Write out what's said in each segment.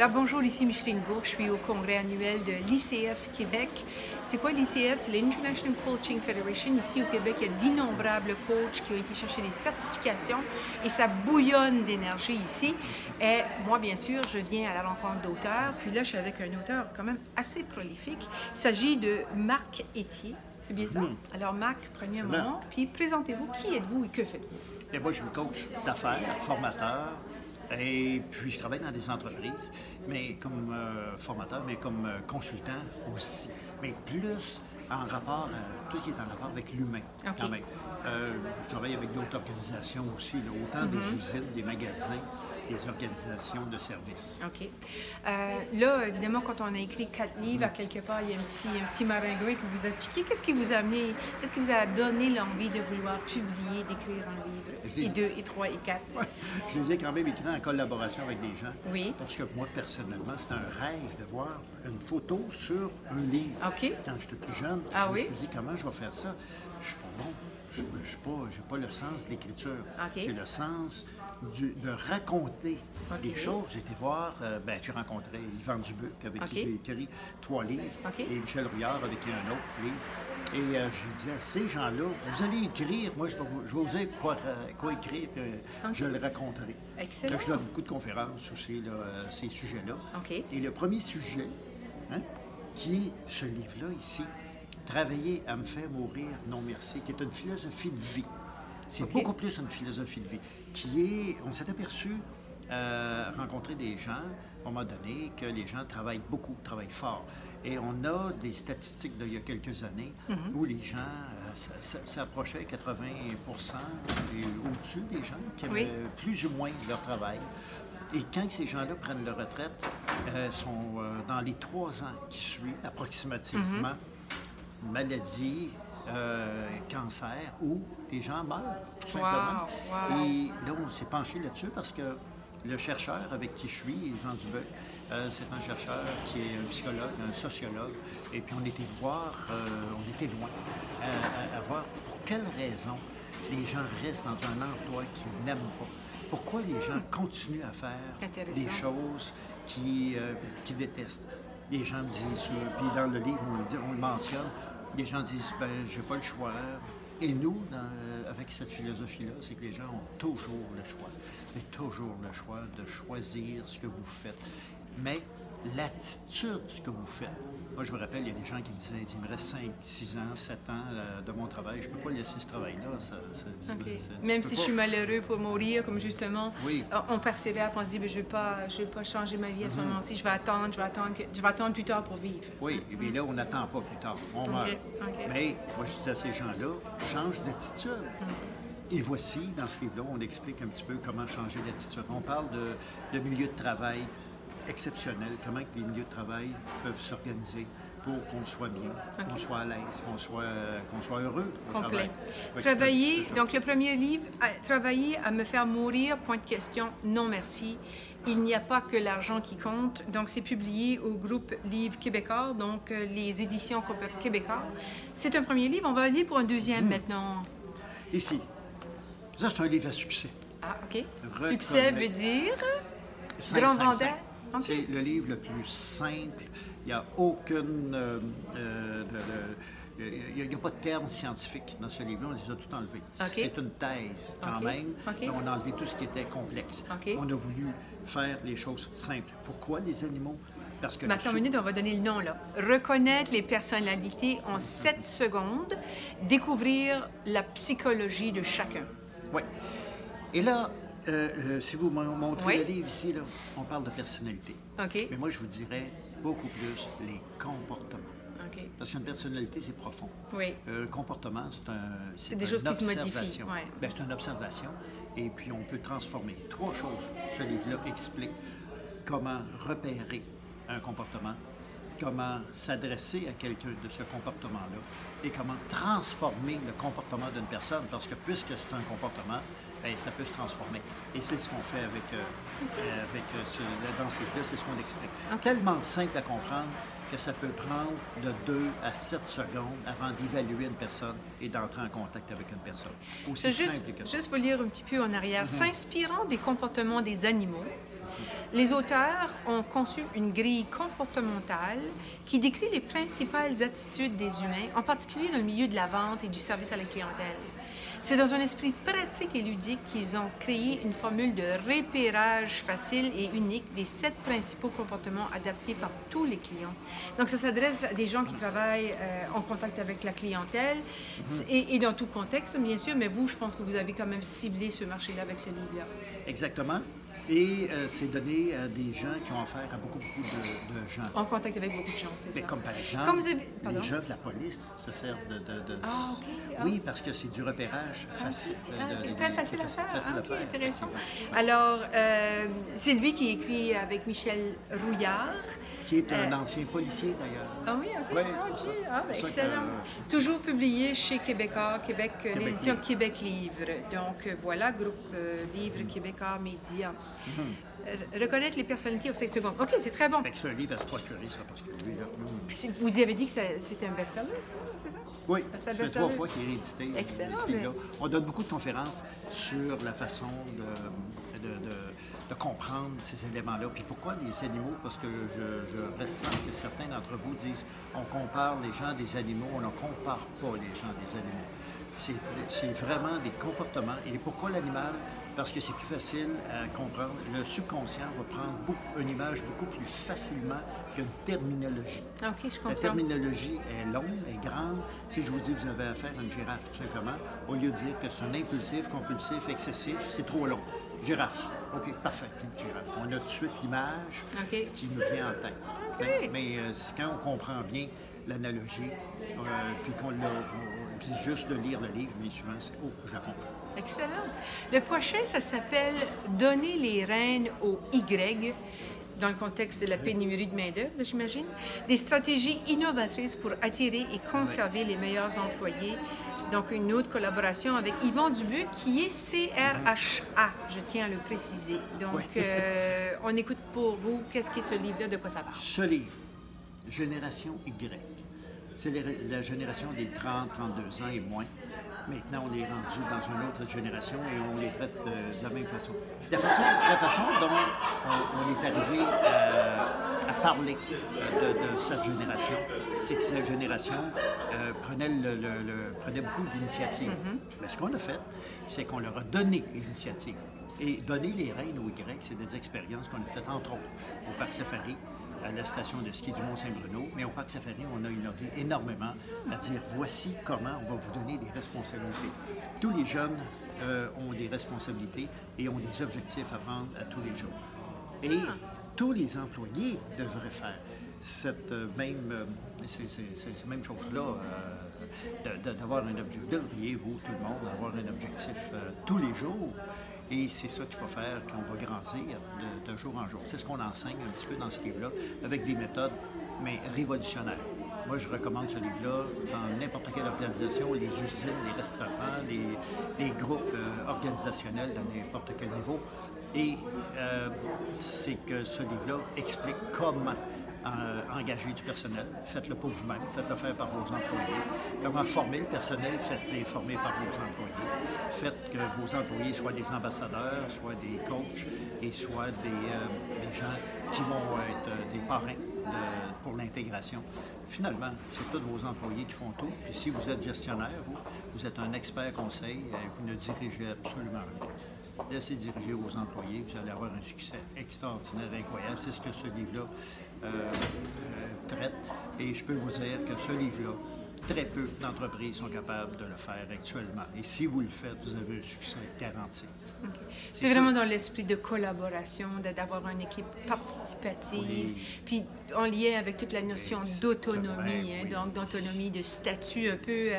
Alors bonjour, ici Micheline Bourque, je suis au congrès annuel de l'ICF Québec. C'est quoi l'ICF? C'est l'International Coaching Federation. Ici au Québec, il y a d'innombrables coachs qui ont été chercher des certifications et ça bouillonne d'énergie ici. Et moi, bien sûr, je viens à la rencontre d'auteurs. Puis là, je suis avec un auteur quand même assez prolifique. Il s'agit de Marc Étier. C'est bien ça? Alors Marc, prenez un moment, puis présentez-vous. Qui êtes-vous et que faites-vous? Et moi, je suis coach d'affaires, formateur. Et puis, je travaille dans des entreprises, mais comme formateur, mais comme consultant aussi. Mais plus en rapport, tout ce qui est en rapport avec l'humain, quand même. Je travaille avec d'autres organisations aussi, là, autant des usines, des magasins, des organisations de services. OK. Là, évidemment, quand on a écrit 4 livres, à quelque part, il y a un petit maringouin qui vous a piqué. Qu'est-ce qui vous a amené, qu'est-ce qui vous a donné l'envie de vouloir publier, d'écrire un livre? Et 2, et 3, et 4. Ouais, je les ai quand même écrits en collaboration avec des gens. Oui. Parce que moi, personnellement, c'était un rêve de voir une photo sur un livre. OK. Quand j'étais plus jeune, je me suis dit, comment je vais faire ça? Je suis pas bon. Je n'ai pas le sens de l'écriture. Okay. J'ai le sens de raconter des choses. J'ai été voir, j'ai rencontré Yvan Dubuc, avec qui j'ai écrit 3 livres, et Michel Rouillard, avec qui un autre livre. Et je disais, ces gens-là, vous allez écrire, moi je vais oser quoi écrire, je le raconterai. Excellent. Là, je donne beaucoup de conférences aussi, là, ces sujets-là. Okay. Et le premier sujet, qui est ce livre-là ici, Travailler à me faire mourir, non merci, qui est une philosophie de vie. C'est beaucoup plus une philosophie de vie, qui est, on s'est aperçu, rencontrer des gens, à un moment donné, que les gens travaillent beaucoup, travaillent fort. Et on a des statistiques d'il y a quelques années où les gens, ça approchait 80% et au-dessus des gens qui avaient plus ou moins leur travail. Et quand ces gens-là prennent leur retraite, sont dans les 3 ans qui suivent approximativement, maladie, cancer, ou des gens meurent, tout simplement. Wow. Et là, on s'est penché là-dessus parce que le chercheur avec qui je suis, Yvan Dubuc, c'est un chercheur qui est un psychologue, un sociologue, et puis on était voir, on était loin, à voir pour quelles raisons les gens restent dans un emploi qu'ils n'aiment pas. Pourquoi les gens continuent à faire des choses qu'ils détestent. Les gens me disent, puis dans le livre, on le mentionne, les gens disent, j'ai pas le choix. Et nous, avec cette philosophie-là, c'est que les gens ont toujours le choix. Mais toujours le choix de choisir ce que vous faites. Mais l'attitude de ce que vous faites. Moi, je me rappelle, il y a des gens qui me disaient, il me reste 5, 6 ans, 7 ans de mon travail. Je ne peux pas laisser ce travail-là. Même si je suis malheureux pour mourir, comme justement, on persévère, on se dit, je ne vais pas changer ma vie à ce moment-ci. Je vais attendre plus tard pour vivre. Oui, et bien là, on n'attend pas plus tard. On meurt. Mais moi, je dis à ces gens-là, change d'attitude. Et voici, dans ce livre-là, on explique un petit peu comment changer d'attitude. On parle de milieu de travail exceptionnel, comment que les milieux de travail peuvent s'organiser pour qu'on soit bien, qu'on soit à l'aise, qu'on soit heureux au travail. Travailler, donc le premier livre, Travailler à me faire mourir, point de question, non merci. Il n'y a pas que l'argent qui compte. Donc, c'est publié au groupe Livres Québécois, donc les éditions Québécois. C'est un premier livre. On va aller pour un deuxième maintenant. Ici. Ça, c'est un livre à succès. Ah, OK. Succès veut dire grand vendeur. C'est le livre le plus simple. Il n'y a aucune... il n'y a pas de termes scientifiques dans ce livre-là. On les a tout enlevés. C'est une thèse, quand même. Mais on a enlevé tout ce qui était complexe. On a voulu faire les choses simples. Pourquoi les animaux? Parce que... Attends une minute, on va donner le nom, là. Reconnaître les personnalités en 7 secondes. Découvrir la psychologie de chacun. Oui. Et là... si vous me montrez le livre ici, là, on parle de personnalité. Mais moi, je vous dirais beaucoup plus les comportements. Parce qu'une personnalité, c'est profond. Le comportement, c'est des choses qui se modifient. C'est une observation. Et puis, on peut transformer. 3 choses. Ce livre-là explique comment repérer un comportement, comment s'adresser à quelqu'un de ce comportement-là et comment transformer le comportement d'une personne. Parce que puisque c'est un comportement, ça peut se transformer. Et c'est ce qu'on fait dans ces livres, c'est ce qu'on explique. Tellement simple à comprendre que ça peut prendre de 2 à 7 secondes avant d'évaluer une personne et d'entrer en contact avec une personne. Aussi simple que ça. Juste vous lire un petit peu en arrière. S'inspirant des comportements des animaux, Les auteurs ont conçu une grille comportementale qui décrit les principales attitudes des humains, en particulier dans le milieu de la vente et du service à la clientèle. C'est dans un esprit pratique et ludique qu'ils ont créé une formule de repérage facile et unique des 7 principaux comportements adaptés par tous les clients. Donc, ça s'adresse à des gens qui travaillent en contact avec la clientèle et dans tout contexte, bien sûr, mais vous, je pense que vous avez quand même ciblé ce marché-là avec ce livre-là. Exactement. Et c'est donné à des gens qui ont affaire à beaucoup de gens. En contact avec beaucoup de gens, c'est ça. Comme par exemple, comme vous avez... les gens de la police se servent de... Ah, OK. Oui, parce que c'est du repérage facile. Très facile à faire. Facile à faire. Intéressant. Alors, c'est lui qui écrit avec Michel Rouillard. Qui est un ancien policier, d'ailleurs. Ah oui, OK. Oui, c'est pour ça. Excellent. Toujours publié chez Québécois, l'édition Québec Livre. Donc, voilà, groupe Livre Québécois Média. Reconnaître les personnalités au 5 secondes. OK, c'est très bon. Avec ce livre, à se procurer ça, parce que lui, là... Vous y avez dit que c'était un best-seller, c'est ça? Oui, ça fait 3 fois qu'il est édité. Excellent. On donne beaucoup de conférences sur la façon de comprendre ces éléments-là. Puis pourquoi les animaux? Parce que je ressens que certains d'entre vous disent on compare les gens des animaux, on ne compare pas les gens des animaux. C'est vraiment des comportements. Et pourquoi l'animal? Parce que c'est plus facile à comprendre. Le subconscient va prendre une image beaucoup plus facilement qu'une terminologie. OK, je comprends. La terminologie est longue, est grande. Si je vous dis que vous avez affaire à une girafe, tout simplement, au lieu de dire que c'est un impulsif, compulsif, excessif, c'est trop long. Girafe. OK, parfait, une girafe. On a tout de suite l'image qui nous vient en tête. Okay. Mais quand on comprend bien l'analogie, puis juste de lire le livre, bien souvent, c'est « Oh, je la comprends ». Excellent. Le prochain, ça s'appelle « Donner les rênes au Y », dans le contexte de la pénurie de main-d'œuvre, j'imagine. Des stratégies innovatrices pour attirer et conserver les meilleurs employés. Donc, une autre collaboration avec Yvon Dubuc, qui est CRHA, je tiens à le préciser. Donc, on écoute pour vous, qu'est-ce qu'est ce livre-là, de quoi ça parle? Ce livre, Génération Y, c'est la génération des 30-32 ans et moins. Maintenant, on est rendu dans une autre génération et on les traite de la même façon. La façon dont on est arrivé à parler de cette génération, c'est que cette génération prenait beaucoup d'initiatives. Mais ce qu'on a fait, c'est qu'on leur a donné l'initiative. Et donner les rênes au Y, c'est des expériences qu'on a faites, entre autres, au Parc Safari, à la station de ski du Mont-Saint-Bruno, mais au Parc Safari, on a innové énormément à dire voici comment on va vous donner des responsabilités. Tous les jeunes ont des responsabilités et ont des objectifs à prendre à tous les jours. Et tous les employés devraient faire cette même chose-là, d'avoir un objectif. Devriez, vous, tout le monde, avoir un objectif tous les jours. Et c'est ça qu'il faut faire quand on va grandir de jour en jour. C'est ce qu'on enseigne un petit peu dans ce livre-là, avec des méthodes, mais révolutionnaires. Moi, je recommande ce livre-là dans n'importe quelle organisation, les usines, les restaurants, les groupes organisationnels de n'importe quel niveau. Et c'est que ce livre-là explique comment engager du personnel. Faites-le pour vous-même, faites-le faire par vos employés. Comment former le personnel, faites-les former par vos employés. Faites que vos employés soient des ambassadeurs, soit des coachs et soit des gens qui vont être des parrains pour l'intégration. Finalement, c'est tous vos employés qui font tout. Puis si vous êtes gestionnaire, vous êtes un expert conseil, vous ne dirigez absolument rien. Laissez diriger vos employés, vous allez avoir un succès extraordinaire, incroyable. C'est ce que ce livre-là traite. Et je peux vous dire que ce livre-là, très peu d'entreprises sont capables de le faire actuellement. Et si vous le faites, vous avez un succès garanti. Okay. C'est vraiment dans l'esprit de collaboration, d'avoir une équipe participative, puis en lien avec toute la notion d'autonomie, donc d'autonomie, de statut, un peu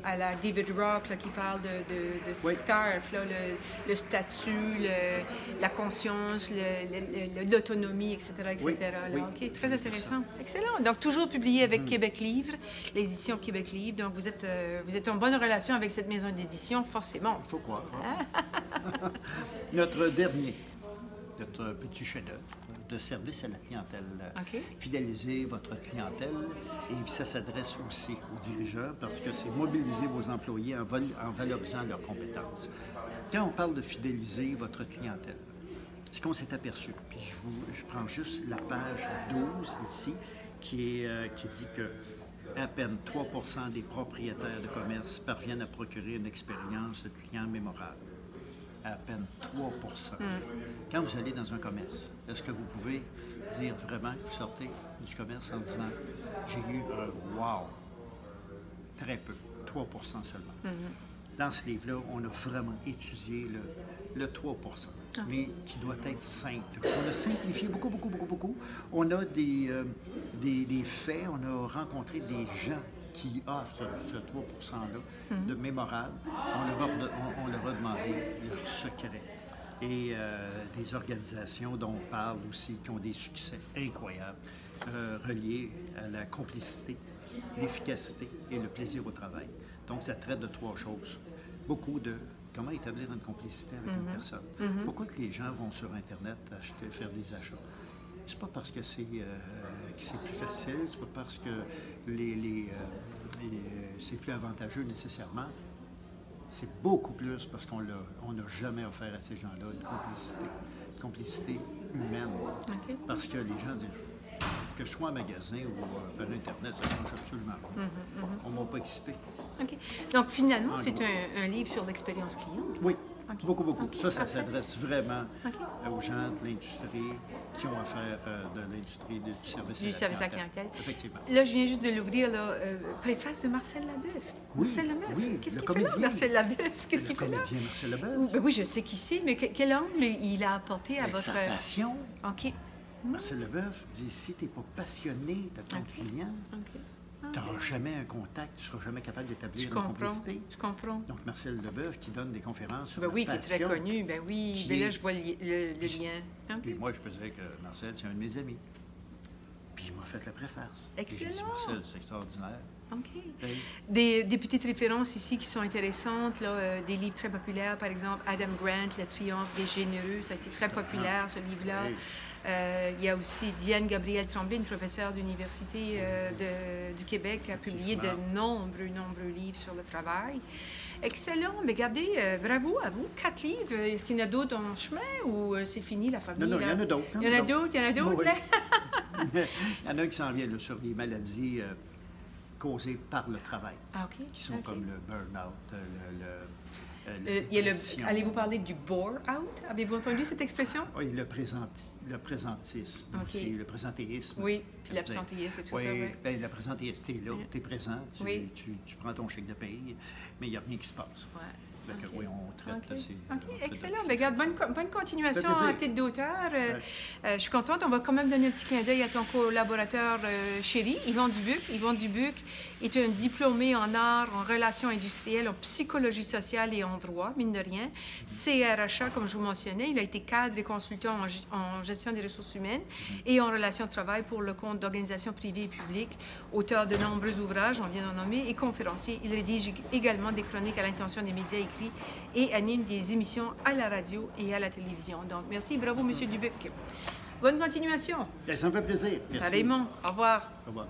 à la David Rock là, qui parle de SCARF, là, le statut, la conscience, l'autonomie, etc. etc. OK, très intéressant. Excellent. Donc, toujours publié avec Québec Livre, les éditions Québec Livre. Donc, vous êtes en bonne relation avec cette maison d'édition, forcément. Il faut croire. Notre petit chef-d'œuvre de service à la clientèle. Fidéliser votre clientèle. Et puis ça s'adresse aussi aux dirigeants parce que c'est mobiliser vos employés en valorisant leurs compétences. Quand on parle de fidéliser votre clientèle, ce qu'on s'est aperçu, puis je prends juste la page 12 ici, qui dit que à peine 3 % des propriétaires de commerce parviennent à procurer une expérience de client mémorable. À peine 3 %. Quand vous allez dans un commerce, est-ce que vous pouvez dire vraiment que vous sortez du commerce en disant « j'ai eu un wow » ? Très peu, 3 % seulement. Dans ce livre-là, on a vraiment étudié le 3 %, mais qui doit être simple. On a simplifié beaucoup, beaucoup, beaucoup, beaucoup. On a des faits, on a rencontré des gens qui offrent ce 3 % là de mémorable. On leur a demandé leur secret. Et des organisations dont on parle aussi, qui ont des succès incroyables, reliés à la complicité, l'efficacité et le plaisir au travail. Donc, ça traite de 3 choses. Beaucoup de comment établir une complicité avec une personne. Pourquoi que les gens vont sur Internet faire des achats? C'est pas parce que c'est plus facile, c'est pas parce que c'est plus avantageux nécessairement. C'est beaucoup plus parce qu'on n'a jamais offert à ces gens-là une complicité humaine. Okay. Parce que les gens disent, que je sois en magasin ou par Internet, ça change absolument rien. On ne m'a pas excité. OK. Donc, finalement, c'est un livre sur l'expérience client. Oui, okay. beaucoup, beaucoup. Okay. Ça s'adresse vraiment aux gens de l'industrie qui ont affaire de l'industrie du service à la clientèle. Effectivement. Là, je viens juste de l'ouvrir, préface de Marcel Leboeuf. Oui, Marcel Leboeuf. Oui, qu'est-ce qu'il fait là, Marcel Leboeuf? Qu'est-ce qu'il fait là? Le comédien Marcel Leboeuf. Ben oui, je sais qui c'est, mais quel angle il a apporté à votre... Sa passion. OK. Marcel Leboeuf dit, si tu n'es pas passionné de ton client, tu n'auras jamais un contact, tu ne seras jamais capable d'établir une complicité. Je comprends. Donc, Marcel Leboeuf qui donne des conférences sur la passion. Qui est très connu. Ben oui, ben là, je vois le lien. Et moi, je peux dire que Marcel, c'est un de mes amis. Puis, il m'a fait la préface. Excellent. Et j'ai dit, Marcel, c'est extraordinaire. OK. Des petites références ici qui sont intéressantes, là, des livres très populaires, par exemple, Adam Grant, Le triomphe des généreux, ça a été très populaire, ce livre-là. Oui. Il y a aussi Diane Gabrielle Tremblay, une professeure d'université du Québec, qui a publié de nombreux livres sur le travail. Excellent. Mais regardez, bravo à vous. 4 livres. Est-ce qu'il y en a d'autres en chemin ou c'est fini, la famille? Non, il y en a d'autres. Il y en a d'autres, oui. là? Il y en a qui s'en viennent là, sur des maladies causées par le travail, qui sont comme le burn-out, allez-vous parler du bore-out? Avez-vous entendu cette expression? Oui, le présentisme aussi, le présentéisme. Oui, puis l'absentéisme et tout ça. Oui, bien, le présentéisme, tu es là, tu es présent, tu prends ton chèque de paye, mais il n'y a rien qui se passe. Ouais. Donc, oui, on traite ces... Excellent. Bien, regarde, bonne continuation en titre d'auteur. Je suis contente. On va quand même donner un petit clin d'œil à ton collaborateur chéri, Yvan Dubuc. Yvan Dubuc est un diplômé en art, en relations industrielles, en psychologie sociale et en droit, mine de rien. CRHA, comme je vous mentionnais, il a été cadre et consultant en gestion des ressources humaines et en relations de travail pour le compte d'organisations privées et publiques, auteur de nombreux ouvrages, on vient d'en nommer, et conférencier. Il rédige également des chroniques à l'intention des médias écrits et anime des émissions à la radio et à la télévision. Donc, merci, bravo, M. Dubuc. Bonne continuation. Bien, ça me fait plaisir. Merci. Pareillement. Au revoir. Au revoir.